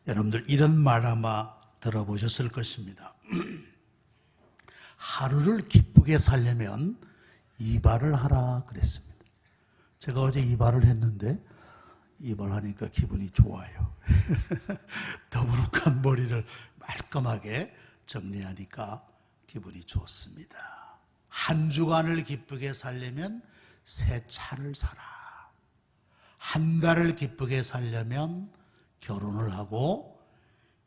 여러분들 이런 말 아마 들어보셨을 것입니다. 하루를 기쁘게 살려면 이발을 하라 그랬습니다. 제가 어제 이발을 했는데 이발하니까 기분이 좋아요. 더부룩한 머리를 말끔하게 정리하니까 기분이 좋습니다. 한 주간을 기쁘게 살려면 새 차를 사라. 한 달을 기쁘게 살려면 결혼을 하고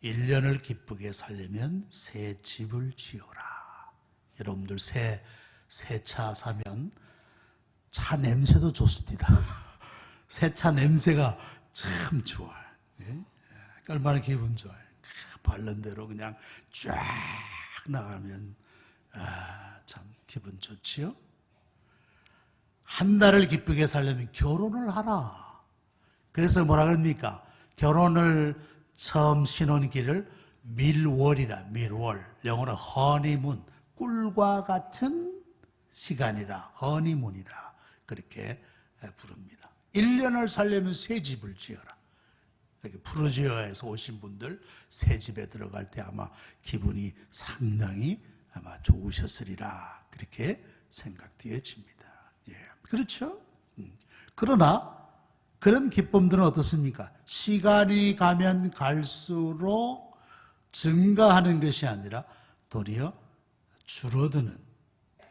1년을 기쁘게 살려면 새 집을 지어라. 여러분들 새 차 사면 차 냄새도 좋습니다. 새 차 냄새가 참 좋아요. 얼마나 기분 좋아요. 바른 대로 그냥 쫙 나가면 참 기분 좋지요. 한 달을 기쁘게 살려면 결혼을 하라. 그래서 뭐라 그럽니까? 결혼을 처음 신혼기를 밀월이라, 밀월. 영어로 허니문, 꿀과 같은 시간이라, 허니문이라 그렇게 부릅니다. 1년을 살려면 새 집을 지어라. 푸르지아에서 오신 분들 새 집에 들어갈 때 아마 기분이 상당히 아마 좋으셨으리라 그렇게 생각되어집니다. 예, 그렇죠? 그러나 그런 기쁨들은 어떻습니까? 시간이 가면 갈수록 증가하는 것이 아니라 도리어 줄어드는,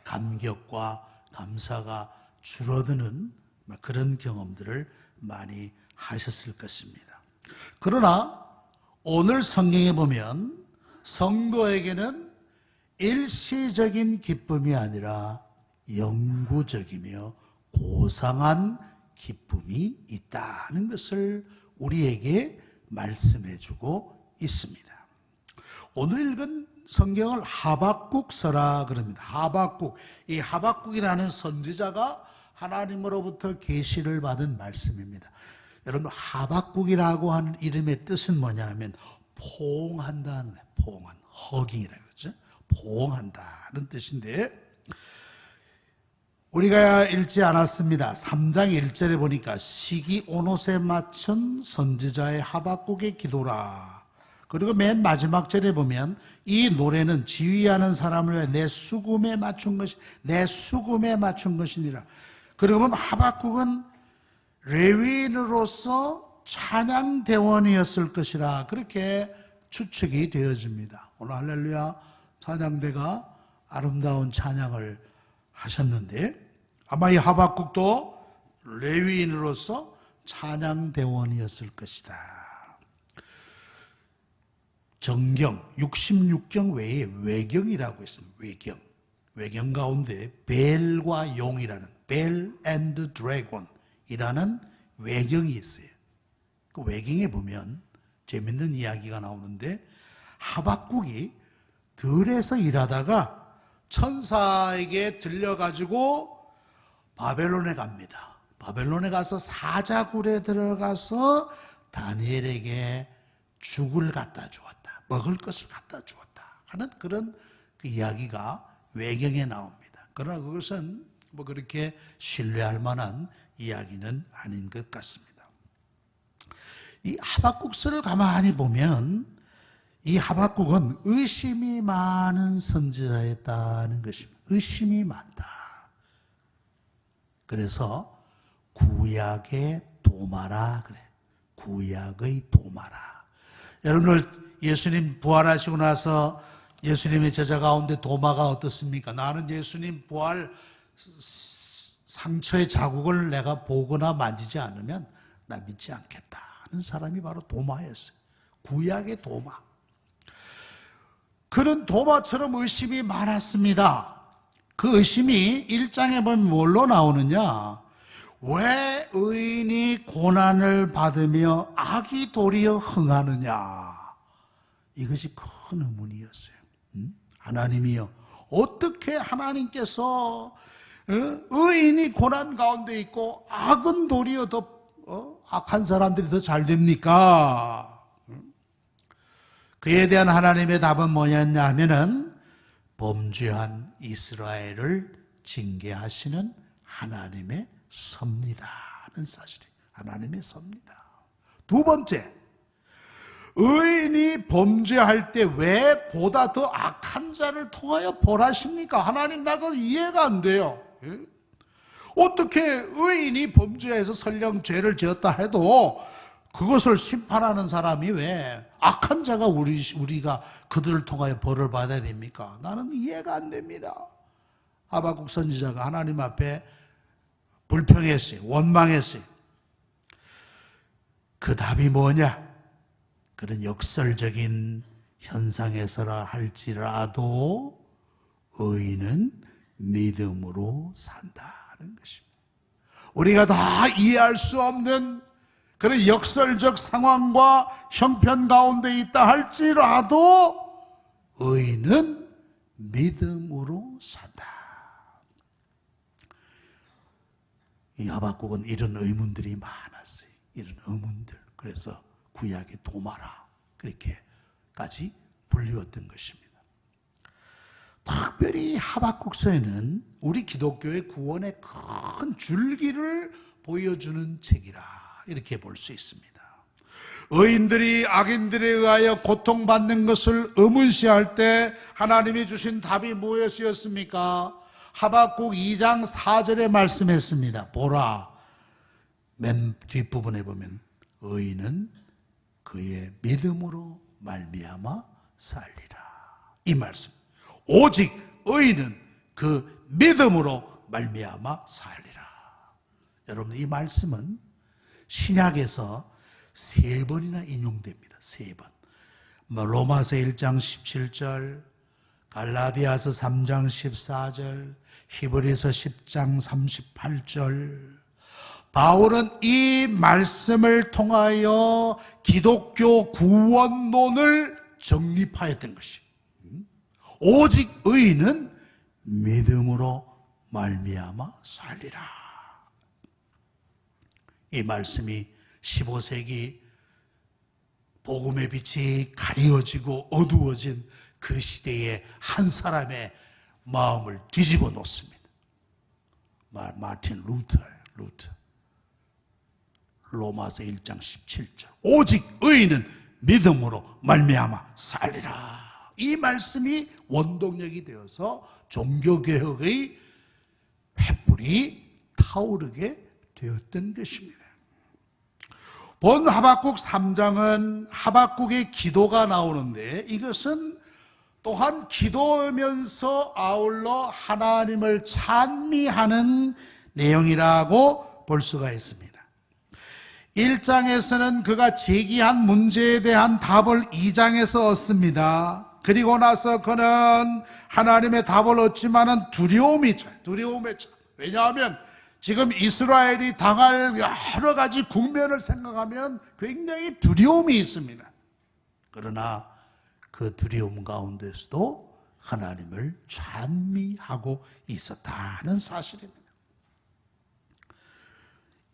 감격과 감사가 줄어드는 그런 경험들을 많이 하셨을 것입니다. 그러나 오늘 성경에 보면 성도에게는 일시적인 기쁨이 아니라 영구적이며 고상한 기쁨이 있다는 것을 우리에게 말씀해주고 있습니다. 오늘 읽은 성경을 하박국서라 그럽니다. 하박국, 이 하박국이라는 선지자가 하나님으로부터 계시를 받은 말씀입니다. 여러분, 하박국이라고 하는 이름의 뜻은 뭐냐 하면 포옹한다는 거예요. 포옹한, 허깅이라고 그러죠. 포옹한다는 뜻인데 우리가 읽지 않았습니다. 3장 1절에 보니까 시기 오롯에 맞춘 선지자의 하박국의 기도라. 그리고 맨 마지막 절에 보면 이 노래는 지휘하는 사람을 위해 내 수금에 맞춘 것이, 내 수금에 맞춘 것이니라. 그리고 보면 하박국은 레위인으로서 찬양대원이었을 것이라 그렇게 추측이 되어집니다. 오늘 할렐루야 찬양대가 아름다운 찬양을 하셨는데 아마 이 하박국도 레위인으로서 찬양대원이었을 것이다. 정경 66경 외에 외경이라고 있습니다. 외경 가운데 벨과 용이라는 벨 앤드 드래곤이라는 외경이 있어요. 그 외경에 보면 재밌는 이야기가 나오는데 하박국이 들에서 일하다가 천사에게 들려가지고 바벨론에 갑니다. 바벨론에 가서 사자굴에 들어가서 다니엘에게 죽을 갖다 주었다. 먹을 것을 갖다 주었다 하는 그런 그 이야기가 외경에 나옵니다. 그러나 그것은 뭐 그렇게 신뢰할 만한 이야기는 아닌 것 같습니다. 이 하박국서를 가만히 보면 이 하박국은 의심이 많은 선지자였다는 것입니다. 의심이 많다. 그래서 구약의 도마라 그래. 구약의 도마라. 여러분들 예수님 부활하시고 나서 예수님의 제자 가운데 도마가 어떻습니까? 나는 예수님 부활 상처의 자국을 내가 보거나 만지지 않으면 나 믿지 않겠다 하는 사람이 바로 도마였어요. 구약의 도마. 그런 도마처럼 의심이 많았습니다. 그 의심이 1장에 보면 뭘로 나오느냐? 왜 의인이 고난을 받으며 악이 도리어 흥하느냐? 이것이 큰 의문이었어요. 하나님이요, 어떻게 하나님께서 의인이 고난 가운데 있고 악은 도리어 더 악한 사람들이 더 잘 됩니까? 그에 대한 하나님의 답은 뭐였냐 하면은 범죄한 이스라엘을 징계하시는 하나님의 섭니다 하는 사실이 하나님의 섭니다. 두 번째, 의인이 범죄할 때 왜 보다 더 악한 자를 통하여 벌하십니까? 하나님, 나도 이해가 안 돼요. 어떻게 의인이 범죄해서 설령 죄를 지었다 해도 그것을 심판하는 사람이 왜 악한 자가 우리가 그들을 통하여 벌을 받아야 됩니까? 나는 이해가 안 됩니다. 하박국 선지자가 하나님 앞에 불평했어요. 원망했어요. 그 답이 뭐냐? 그런 역설적인 현상에서라 할지라도 의인은 믿음으로 산다는 것입니다. 우리가 다 이해할 수 없는 그런 역설적 상황과 형편 가운데 있다 할지라도 의인은 믿음으로 산다. 이 하박국은 이런 의문들이 많았어요. 이런 의문들. 그래서 구약의 도마라 그렇게까지 불리웠던 것입니다. 특별히 하박국서에는 우리 기독교의 구원의 큰 줄기를 보여주는 책이라 이렇게 볼 수 있습니다. 의인들이 악인들에 의하여 고통받는 것을 의문시할 때 하나님이 주신 답이 무엇이었습니까? 하박국 2장 4절에 말씀했습니다. 보라, 맨 뒷부분에 보면 의인은 그의 믿음으로 말미암아 살리라. 이 말씀. 오직 의인은 그 믿음으로 말미암아 살리라. 여러분, 이 말씀은 신약에서 3번이나 인용됩니다. 3번. 로마서 1장 17절, 갈라디아서 3장 14절, 히브리서 10장 38절. 바울은 이 말씀을 통하여 기독교 구원론을 정립하였던 것이, 오직 의인은 믿음으로 말미암아 살리라. 이 말씀이 15세기 복음의 빛이 가리워지고 어두워진 그 시대에 한 사람의 마음을 뒤집어 놓습니다. 마틴 루터. 로마서 1장 17절. 오직 의인은 믿음으로 말미암아 살리라. 이 말씀이 원동력이 되어서 종교개혁의 횃불이 타오르게 되었던 것입니다. 본 하박국 3장은 하박국의 기도가 나오는데 이것은 또한 기도하면서 아울러 하나님을 찬미하는 내용이라고 볼 수가 있습니다. 1장에서는 그가 제기한 문제에 대한 답을 2장에서 얻습니다. 그리고 나서 그는 하나님의 답을 얻지만은 두려움에 차. 왜냐하면 지금 이스라엘이 당할 여러 가지 국면을 생각하면 굉장히 두려움이 있습니다. 그러나 그 두려움 가운데서도 하나님을 찬미하고 있었다는 사실입니다.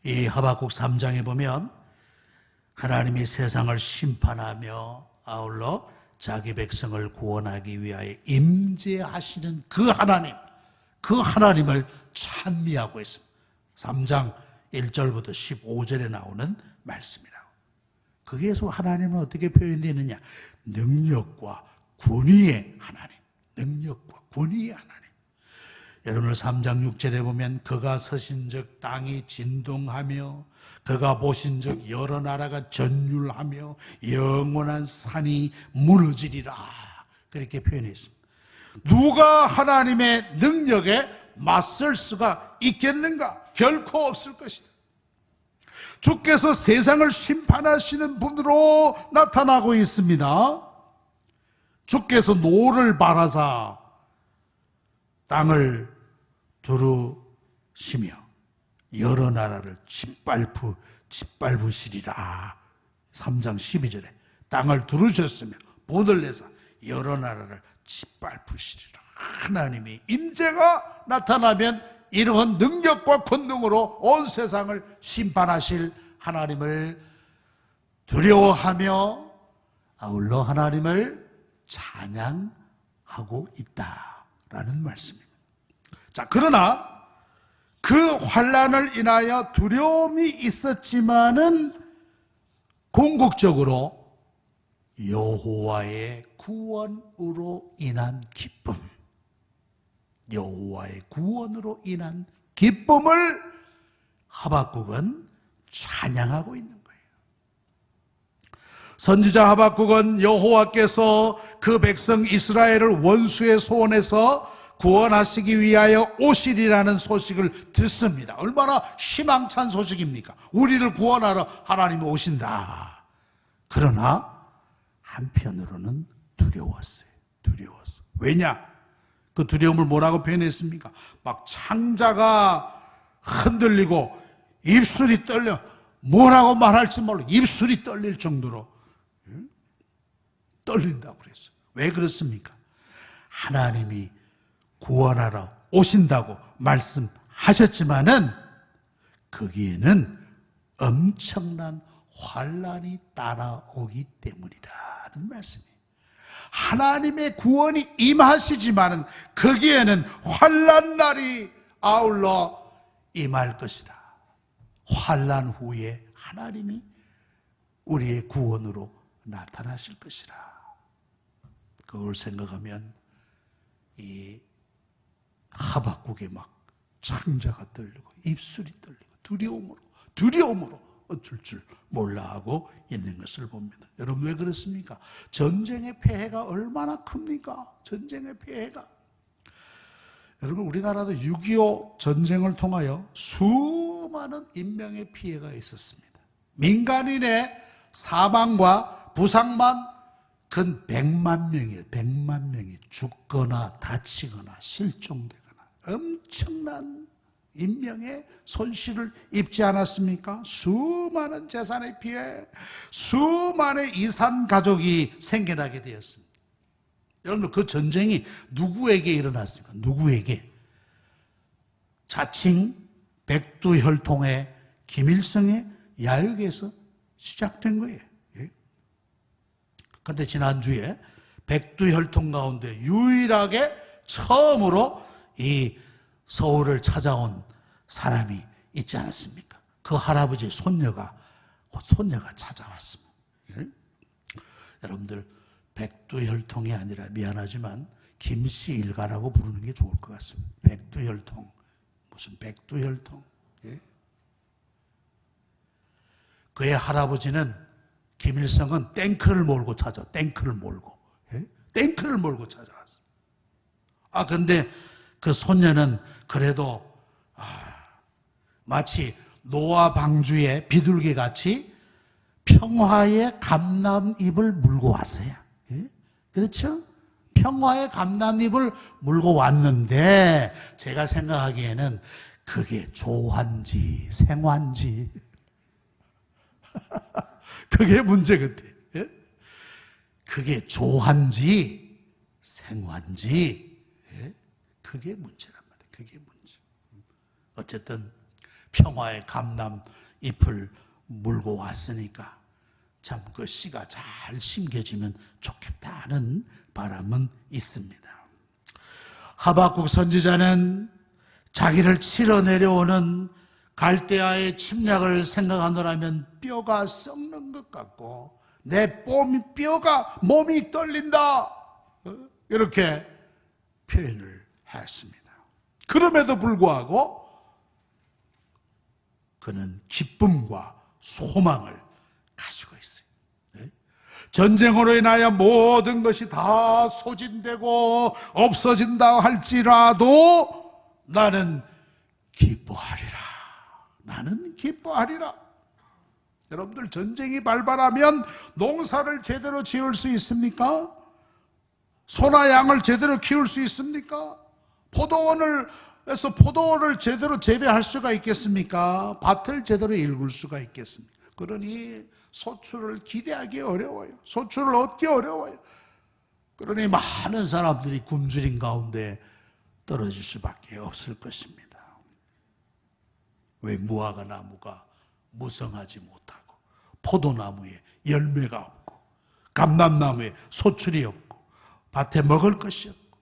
이 하박국 3장에 보면 하나님이 세상을 심판하며 아울러 자기 백성을 구원하기 위하여 임재하시는 그 하나님을 찬미하고 있습니다. 3장 1절부터 15절에 나오는 말씀이라고. 거기에서 하나님은 어떻게 표현되느냐? 능력과 권위의 하나님. 능력과 권위의 하나님. 여러분 3장 6절에 보면 그가 서신즉 땅이 진동하며 그가 보신즉 여러 나라가 전율하며 영원한 산이 무너지리라. 그렇게 표현했습니다. 누가 하나님의 능력에 맞설 수가 있겠는가? 결코 없을 것이다. 주께서 세상을 심판하시는 분으로 나타나고 있습니다. 주께서 노를 바라사 땅을 두루시며 여러 나라를 짓밟으시리라. 3장 12절에 땅을 두르셨으며 본을 내사 여러 나라를 짓밟으시리라. 하나님이 임재가 나타나면 이러한 능력과 권능으로 온 세상을 심판하실 하나님을 두려워하며 아울러 하나님을 찬양하고 있다라는 말씀입니다. 자, 그러나 그 환난을 인하여 두려움이 있었지만은 궁극적으로 여호와의 구원으로 인한 기쁨, 여호와의 구원으로 인한 기쁨을 하박국은 찬양하고 있는 거예요. 선지자 하박국은 여호와께서 그 백성 이스라엘을 원수의 손에서 구원하시기 위하여 오시리라는 소식을 듣습니다. 얼마나 희망찬 소식입니까? 우리를 구원하러 하나님이 오신다. 그러나 한편으로는 두려웠어요. 두려웠어. 왜냐? 그 두려움을 뭐라고 표현했습니까? 막 창자가 흔들리고 입술이 떨려 뭐라고 말할지 몰라 입술이 떨릴 정도로 떨린다고 그랬어요. 왜 그렇습니까? 하나님이 구원하러 오신다고 말씀하셨지만은 거기에는 엄청난 환란이 따라오기 때문이라는 말씀이에요. 하나님의 구원이 임하시지만은 거기에는 환란 날이 아울러 임할 것이다. 환란 후에 하나님이 우리의 구원으로 나타나실 것이라. 그걸 생각하면 이 하박국에 막 창자가 떨리고 입술이 떨리고 두려움으로 어쩔 줄 몰라 하고 있는 것을 봅니다. 여러분 왜 그렇습니까? 전쟁의 폐해가 얼마나 큽니까? 전쟁의 폐해가. 여러분 우리나라도 6.25 전쟁을 통하여 수많은 인명의 피해가 있었습니다. 민간인의 사망과 부상만 근 100만 명이에요. 100만 명이 죽거나 다치거나 실종되거나 엄청난 인명의 손실을 입지 않았습니까? 수많은 재산의 피해, 수많은 이산 가족이 생겨나게 되었습니다. 여러분 그 전쟁이 누구에게 일어났습니까? 누구에게? 자칭 백두혈통의 김일성의 야유에서 시작된 거예요. 그런데 지난주에 백두혈통 가운데 유일하게 처음으로 이 서울을 찾아온 사람이 있지 않았습니까? 그 할아버지의 손녀가 찾아왔습니다. 여러분들 백두혈통이 아니라 미안하지만 김씨 일가라고 부르는 게 좋을 것 같습니다. 백두혈통. 무슨 백두혈통. 그의 할아버지는 김일성은 탱크를 몰고 찾아왔어요. 탱크를 몰고 찾아왔어요. 근데 그 손녀는 그래도 마치 노아 방주의 비둘기 같이 평화의 감람잎을 물고 왔어요. 그렇죠? 평화의 감람잎을 물고 왔는데 제가 생각하기에는 그게 조환지, 생환지 그게 문제 같아요. 그게 조환지, 생환지 그게 문제란 말이에요. 그게 문제. 어쨌든 평화의 감람잎을 물고 왔으니까 참 그 씨가 잘 심겨지면 좋겠다는 바람은 있습니다. 하박국 선지자는 자기를 치러 내려오는 갈대아의 침략을 생각하노라면 뼈가 썩는 것 같고 내 뼈가 몸이 떨린다 이렇게 표현을 했습니다. 그럼에도 불구하고 그는 기쁨과 소망을 가지고 있어요. 전쟁으로 인하여 모든 것이 다 소진되고 없어진다 할지라도 나는 기뻐하리라. 나는 기뻐하리라. 여러분들 전쟁이 발발하면 농사를 제대로 지을 수 있습니까? 소나 양을 제대로 키울 수 있습니까? 포도원에서 포도원을 제대로 재배할 수가 있겠습니까? 밭을 제대로 일굴 수가 있겠습니까? 그러니 소출을 기대하기 어려워요. 소출을 얻기 어려워요. 그러니 많은 사람들이 굶주린 가운데 떨어질 수밖에 없을 것입니다. 왜 무화과 나무가 무성하지 못하고 포도나무에 열매가 없고 감람나무에 소출이 없고 밭에 먹을 것이 없고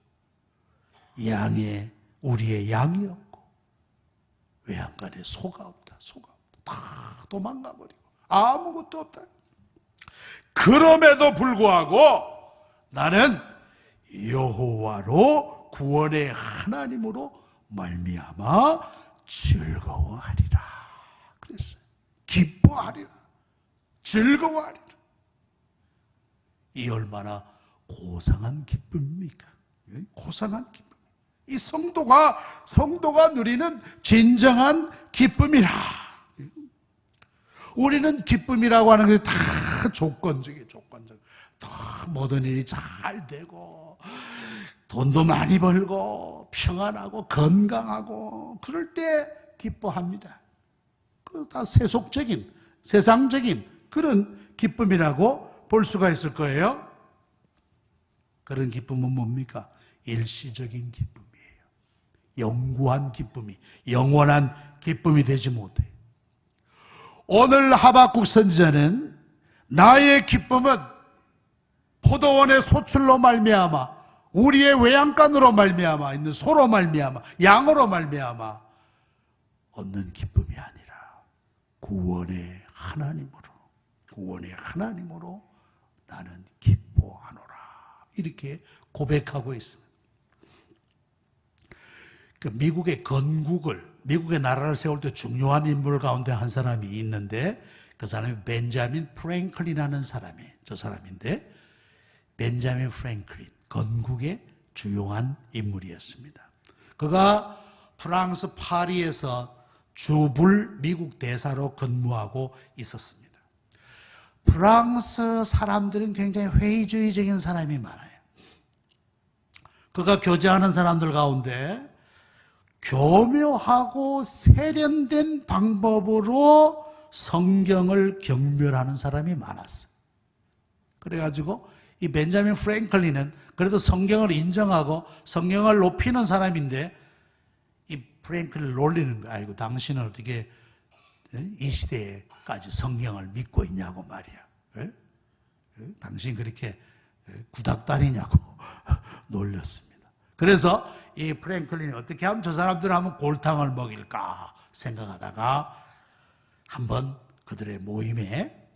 우리의 양이 없고 외양간에 소가 없다. 다 도망가버리고 아무것도 없다. 그럼에도 불구하고 나는 여호와로 구원의 하나님으로 말미암아 즐거워하리라 그랬어요. 기뻐하리라, 즐거워하리라. 이 얼마나 고상한 기쁨입니까? 고상한 기쁨. 이 성도가 누리는 진정한 기쁨이라. 우리는 기쁨이라고 하는 게 다 조건적이에요. 다 모든 일이 잘 되고 돈도 많이 벌고 평안하고 건강하고 그럴 때 기뻐합니다. 그 다 세속적인, 세상적인 그런 기쁨이라고 볼 수가 있을 거예요. 그런 기쁨은 뭡니까? 일시적인 기쁨이에요. 영구한 기쁨이, 영원한 기쁨이 되지 못해요. 오늘 하박국 선지자는 나의 기쁨은 포도원의 소출로 말미암아, 우리의 외양간으로 말미암아 있는 소로 말미암아, 양으로 말미암아 얻는 기쁨이 아니라 구원의 하나님으로 나는 기뻐하노라. 이렇게 고백하고 있습니다. 그 미국의 미국의 나라를 세울 때 중요한 인물 가운데 한 사람이 있는데 그 사람이 벤자민 프랭클린이라는 저 사람인데 벤자민 프랭클린, 건국의 주요한 인물이었습니다. 그가 프랑스 파리에서 주불 미국 대사로 근무하고 있었습니다. 프랑스 사람들은 굉장히 회의주의적인 사람이 많아요. 그가 교제하는 사람들 가운데 교묘하고 세련된 방법으로 성경을 경멸하는 사람이 많았어요. 그래가지고 이 벤자민 프랭클린은 그래도 성경을 인정하고 성경을 높이는 사람인데 이 프랭클린을 놀리는 거야. 아이고 당신은 어떻게 이 시대에까지 성경을 믿고 있냐고 말이야. 당신 그렇게 구닥다리냐고 놀렸습니다. 그래서 이 프랭클린이 어떻게 하면 저 사람들 하면 골탕을 먹일까 생각하다가 한번 그들의 모임에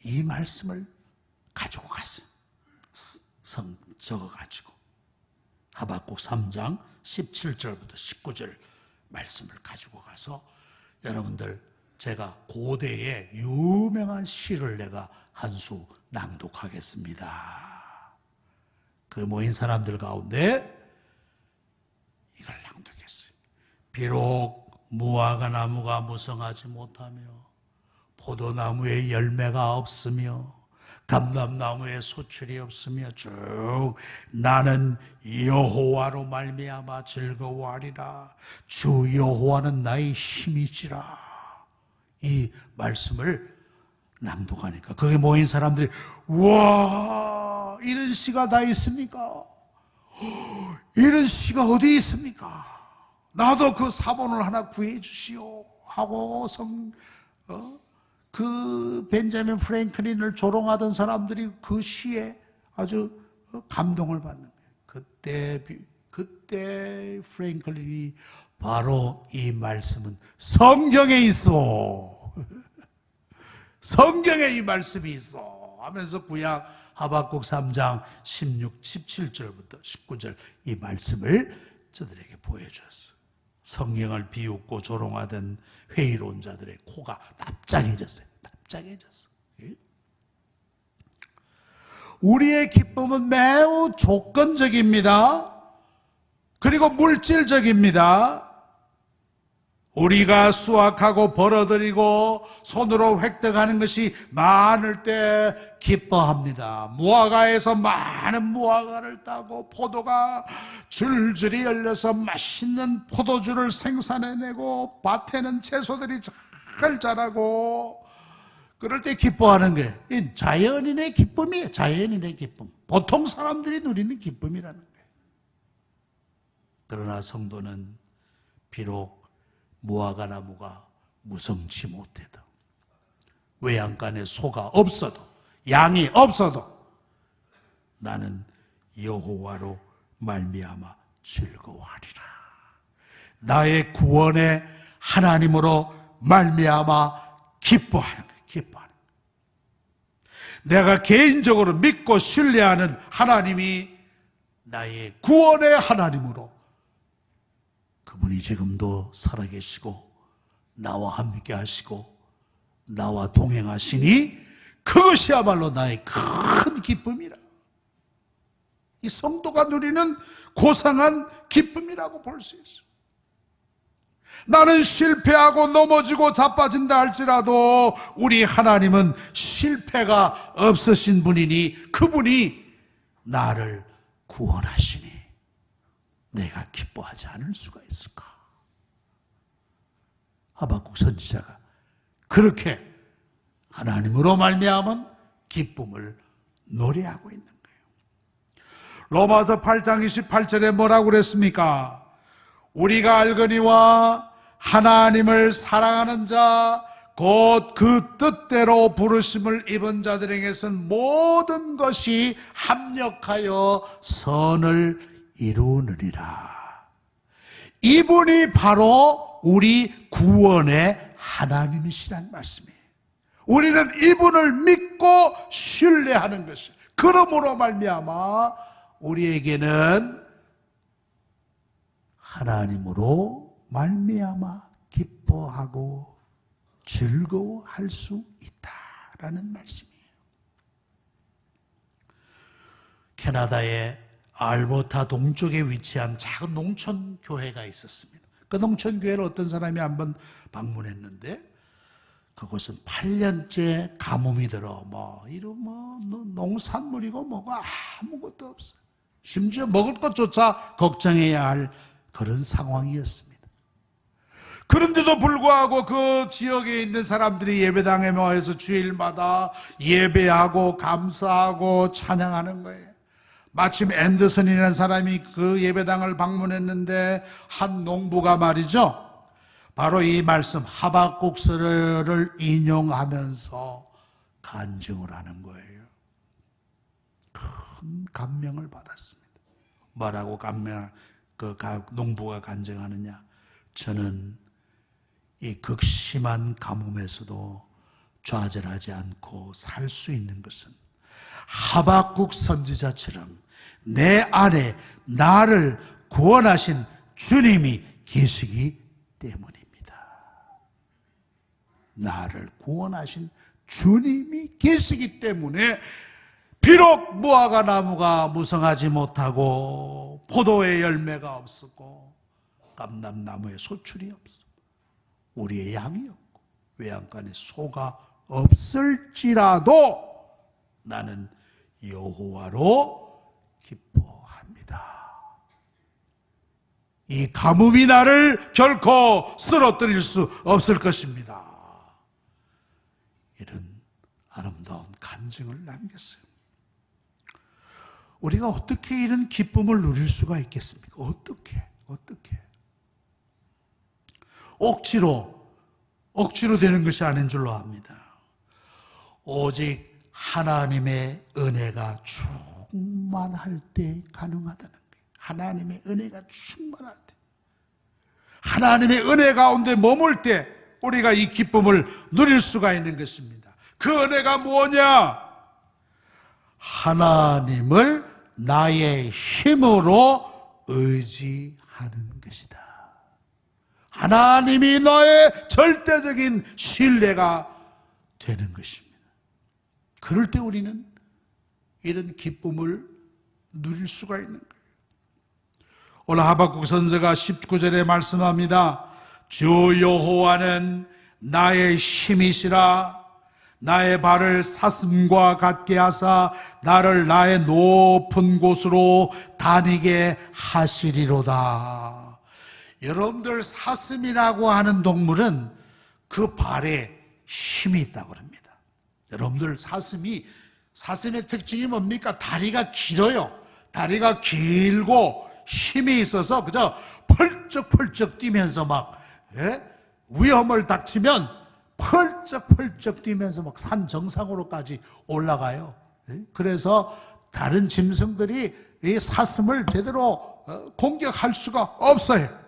이 말씀을 가지고 갔어요. 적어가지고 하박국 3장 17절부터 19절 말씀을 가지고 가서 여러분들 제가 고대의 유명한 시를 내가 한 수 낭독하겠습니다. 그 모인 사람들 가운데 이걸 낭독했어요. 비록 무화과 나무가 무성하지 못하며 포도나무에 열매가 없으며 감람나무에 소출이 없으며 쭉 나는 여호와로 말미암아 즐거워하리라. 주 여호와는 나의 힘이시라. 이 말씀을 낭독하니까 거기 모인 사람들이 우와, 이런 시가 다 있습니까? 이런 시가 어디 있습니까? 나도 그 사본을 하나 구해 주시오 하고 그 벤자민 프랭클린을 조롱하던 사람들이 그 시에 아주 감동을 받는 거예요. 그때 프랭클린이 바로 이 말씀은 성경에 있어. 성경에 이 말씀이 있어 하면서 구약 하박국 3장 17절부터 19절 이 말씀을 저들에게 보여줬어. 성경을 비웃고 조롱하던 회의로운 자들의 코가 납작해졌어요. 납작해졌어. 우리의 기쁨은 매우 조건적입니다. 그리고 물질적입니다. 우리가 수확하고 벌어들이고 손으로 획득하는 것이 많을 때 기뻐합니다. 무화과에서 많은 무화과를 따고 포도가 줄줄이 열려서 맛있는 포도주를 생산해내고 밭에는 채소들이 잘 자라고 그럴 때 기뻐하는 거예요. 이 자연인의 기쁨이에요. 자연인의 기쁨. 보통 사람들이 누리는 기쁨이라는 거예요. 그러나 성도는 비록 무화과 나무가 무성치 못해도 외양간에 소가 없어도 양이 없어도 나는 여호와로 말미암아 즐거워하리라. 나의 구원의 하나님으로 말미암아 기뻐하는 거예요. 기뻐하는 거예요. 내가 개인적으로 믿고 신뢰하는 하나님이 나의 구원의 하나님으로 그분이 지금도 살아계시고 나와 함께 하시고 나와 동행하시니 그것이야말로 나의 큰 기쁨이라. 이 성도가 누리는 고상한 기쁨이라고 볼 수 있어요. 나는 실패하고 넘어지고 자빠진다 할지라도 우리 하나님은 실패가 없으신 분이니 그분이 나를 구원하시니 내가 기뻐하지 않을 수가 있을까? 하박국 선지자가 그렇게 하나님으로 말미암은 기쁨을 노래하고 있는 거예요. 로마서 8장 28절에 뭐라고 그랬습니까? 우리가 알거니와 하나님을 사랑하는 자 곧 그 뜻대로 부르심을 입은 자들에게선 모든 것이 합력하여 선을 이루느니라. 이분이 바로 우리 구원의 하나님이시란 말씀이에요. 우리는 이분을 믿고 신뢰하는 것이에요. 그러므로 말미암아 우리에게는 하나님으로 말미암아 기뻐하고 즐거워할 수 있다라는 말씀이에요. 캐나다의 알버타 동쪽에 위치한 작은 농촌 교회가 있었습니다. 그 농촌 교회를 어떤 사람이 한번 방문했는데 그곳은 8년째 가뭄이 들어 농산물이고 뭐가 아무것도 없어요. 심지어 먹을 것조차 걱정해야 할 그런 상황이었습니다. 그런데도 불구하고 그 지역에 있는 사람들이 예배당에 모여서 주일마다 예배하고 감사하고 찬양하는 거예요. 마침 앤더슨이라는 사람이 그 예배당을 방문했는데 한 농부가 말이죠, 바로 이 말씀 하박국서를 인용하면서 간증을 하는 거예요. 큰 감명을 받았습니다. 뭐라고 농부가 간증하느냐? 저는 이 극심한 가뭄에서도 좌절하지 않고 살 수 있는 것은 하박국 선지자처럼 내 안에 나를 구원하신 주님이 계시기 때문입니다. 나를 구원하신 주님이 계시기 때문에 비록 무화과 나무가 무성하지 못하고 포도의 열매가 없었고 감람나무에 소출이 없어 우리의 양이 없고 외양간에 소가 없을지라도 나는 여호와로 기뻐합니다. 이 가뭄이 나를 결코 쓰러뜨릴 수 없을 것입니다. 이런 아름다운 간증을 남겼어요. 우리가 어떻게 이런 기쁨을 누릴 수가 있겠습니까? 어떻게? 억지로 되는 것이 아닌 줄로 압니다. 오직 하나님의 은혜가 충만할 때 가능하다는 거예요. 하나님의 은혜가 충만할 때, 하나님의 은혜 가운데 머물 때 우리가 이 기쁨을 누릴 수가 있는 것입니다. 그 은혜가 뭐냐? 하나님을 나의 힘으로 의지하는 것이다. 하나님이 너의 절대적인 신뢰가 되는 것입니다. 그럴 때 우리는 이런 기쁨을 누릴 수가 있는 거예요. 오늘 하박국 선지자가 19절에 말씀합니다. 주 여호와는 나의 힘이시라. 나의 발을 사슴과 같게 하사 나를 나의 높은 곳으로 다니게 하시리로다. 여러분들, 사슴이라고 하는 동물은 그 발에 힘이 있다고 합니다. 여러분들, 사슴의 특징이 뭡니까? 다리가 길어요. 다리가 길고 힘이 있어서 그저 펄쩍펄쩍 뛰면서 막 위험을 닥치면 펄쩍펄쩍 뛰면서 막 산 정상으로까지 올라가요. 그래서 다른 짐승들이 이 사슴을 제대로 공격할 수가 없어요.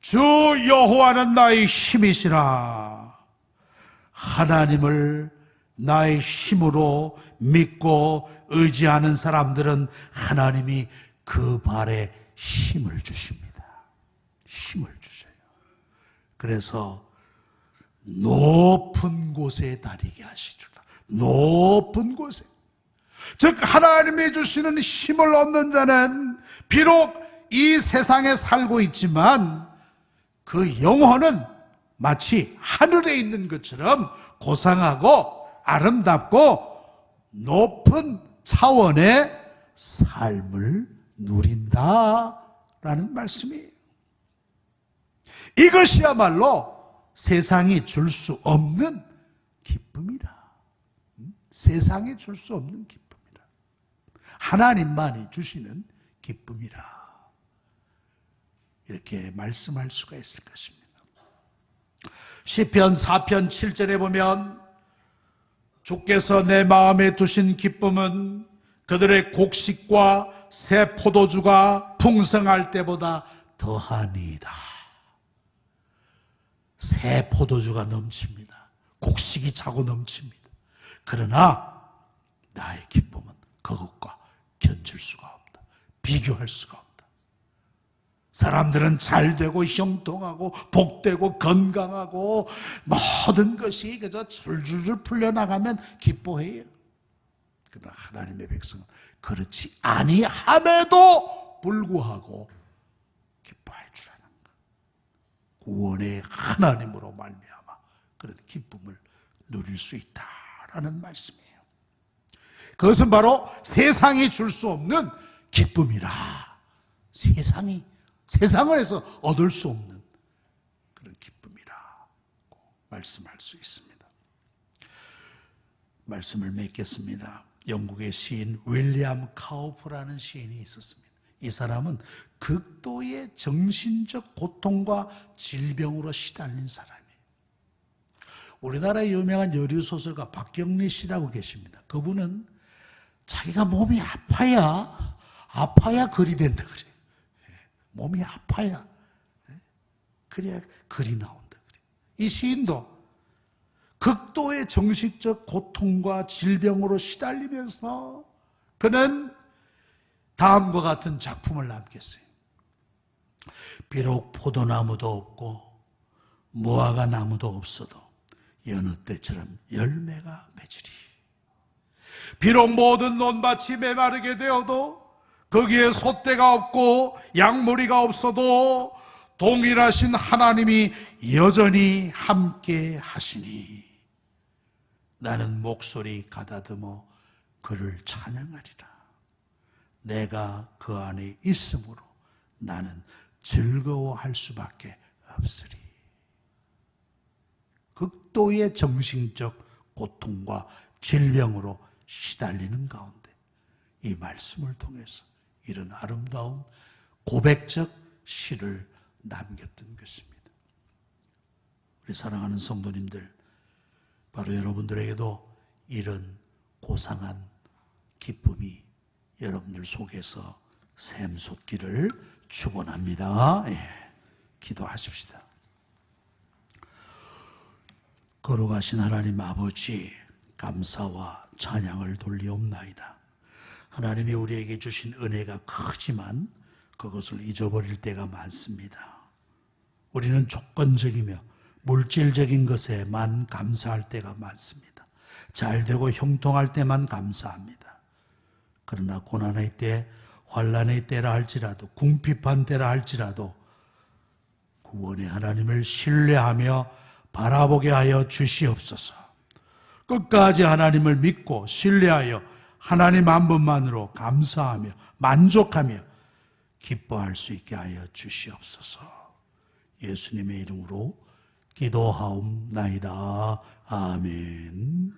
주 여호와는 나의 힘이시라. 하나님을 나의 힘으로 믿고 의지하는 사람들은 하나님이 그 발에 힘을 주십니다. 힘을 주셔요. 그래서 높은 곳에 다니게 하시리라. 높은 곳에. 즉 하나님이 주시는 힘을 얻는 자는 비록 이 세상에 살고 있지만 그 영혼은 마치 하늘에 있는 것처럼 고상하고 아름답고 높은 차원의 삶을 누린다라는 말씀이에요. 이것이야말로 세상이 줄 수 없는 기쁨이다. 세상에 줄 수 없는 기쁨이다. 하나님만이 주시는 기쁨이라. 이렇게 말씀할 수가 있을 것입니다. 시편 4편 7절에 보면 주께서 내 마음에 두신 기쁨은 그들의 곡식과 새 포도주가 풍성할 때보다 더하니이다. 새 포도주가 넘칩니다. 곡식이 차고 넘칩니다. 그러나 나의 기쁨은 그것과 견줄 수가 없다. 비교할 수가 없다. 사람들은 잘되고 형통하고 복되고 건강하고 모든 것이 그저 줄줄줄 풀려나가면 기뻐해요. 그러나 하나님의 백성은 그렇지 아니함에도 불구하고 기뻐할 줄 아는 것. 구원의 하나님으로 말미암아 그런 기쁨을 누릴 수 있다라는 말씀이에요. 그것은 바로 세상이 줄 수 없는 기쁨이라. 세상에서 얻을 수 없는 그런 기쁨이라고 말씀할 수 있습니다. 말씀을 맺겠습니다. 영국의 시인 윌리엄 카우프라는 시인이 있었습니다. 이 사람은 극도의 정신적 고통과 질병으로 시달린 사람이에요. 우리나라의 유명한 여류소설가 박경리 씨라고 계십니다. 그분은 자기가 몸이 아파야 글이 된다 그래요. 몸이 아파야 그래야 글이 나온다 그래요. 이 시인도 극도의 정신적 고통과 질병으로 시달리면서 그는 다음과 같은 작품을 남겼어요. 비록 포도나무도 없고 무화과 나무도 없어도 여느 때처럼 열매가 맺으리. 비록 모든 논밭이 메마르게 되어도 거기에 솥대가 없고 양모리가 없어도 동일하신 하나님이 여전히 함께 하시니 나는 목소리 가다듬어 그를 찬양하리라. 내가 그 안에 있으므로 나는 즐거워할 수밖에 없으리. 극도의 정신적 고통과 질병으로 시달리는 가운데 이 말씀을 통해서 이런 아름다운 고백적 시를 남겼던 것입니다. 우리 사랑하는 성도님들, 바로 여러분들에게도 이런 고상한 기쁨이 여러분들 속에서 샘솟기를 축원합니다. 기도하십시다. 거룩하신 하나님 아버지, 감사와 찬양을 돌리옵나이다. 하나님이 우리에게 주신 은혜가 크지만 그것을 잊어버릴 때가 많습니다. 우리는 조건적이며 물질적인 것에만 감사할 때가 많습니다. 잘되고 형통할 때만 감사합니다. 그러나 고난의 때, 환난의 때라 할지라도, 궁핍한 때라 할지라도 구원의 하나님을 신뢰하며 바라보게 하여 주시옵소서. 끝까지 하나님을 믿고 신뢰하여 하나님 한 분만으로 감사하며 만족하며 기뻐할 수 있게 하여 주시옵소서. 예수님의 이름으로 기도하옵나이다. 아멘.